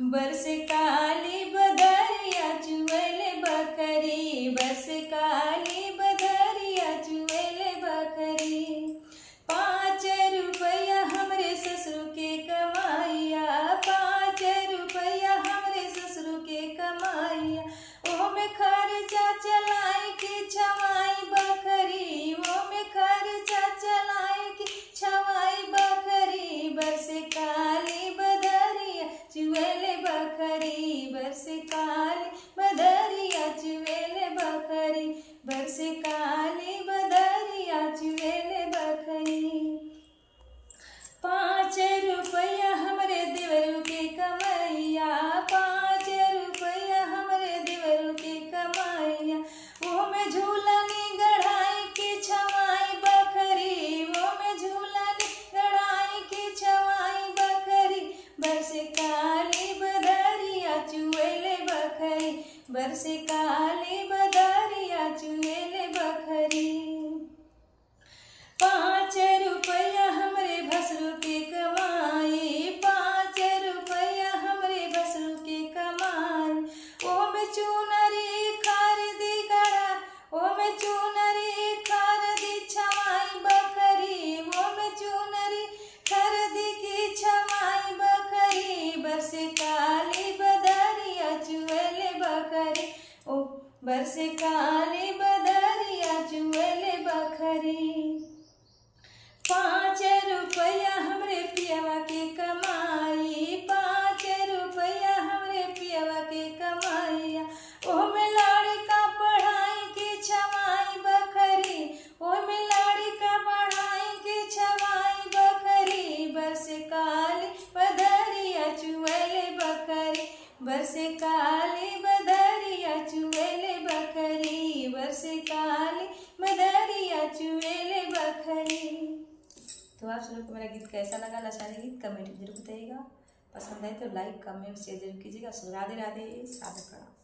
बरस काली बदरिया चुएले बकरी, बरस काली बदरिया चुएले बकरी। 5 रुपया हमरे ससुर के कमाइया, 5 रुपया हमरे ससुर के कमाइया। ओमे खर्चा चलाई के छवाई बकरी, ओमे खर्चा चलाई के छवाई बकरी। बरस काली बदरिया चुएले बकरी, बरस काली बदरिया चुएले बकरी, बरस काली बदरिया चुएले बकरी। 5 रुपया हमरे देवरू के कमाइया, 5 रुपया हमरे देवरू के कमाइया। ओमे झूलनी गढ़ाई के छवाई बकरी, ओमे झूलनी गढ़ाई के छवाई बकरी। बरस काली बदरिया चुएले बकरी, बरस काली बदरिया चुएले बकरी। 5 रुपया हमरे भसरू के कमाई, 5 रुपया हमरे भसरू के कमाई। ओमे चुनरी खरीदी गड़ा, ओमे चुनरी खरीदी छवाई बकरी, ओमे चुनरी खरीदी की छवाई बकरी। बरस काली बदरिया चुएले बकरी, ओ बरस काली बदरिया चुएले बकरी। 5 रुपया हमरे पियवा के कमाई, 5 रुपया हमरे पियवा के कमाइया। ओमे लड़का पढ़ाई के छवाई बकरी, ओमे लड़का पढ़ाई के छवाई बकरी। बरस काली बदरिया चुएले बकरी, बरस काली बदरिया चुएले बकरी, बरस काली बदरिया चुएले बकरी। तो आप सब लोग को मेरा गीत कैसा लगा, लाचारी गीत कमेंट जरूर बताइएगा। पसंद आए तो लाइक कमेंट शेयर जरूर कीजिएगा। राधे राधे, सादर प्रणाम।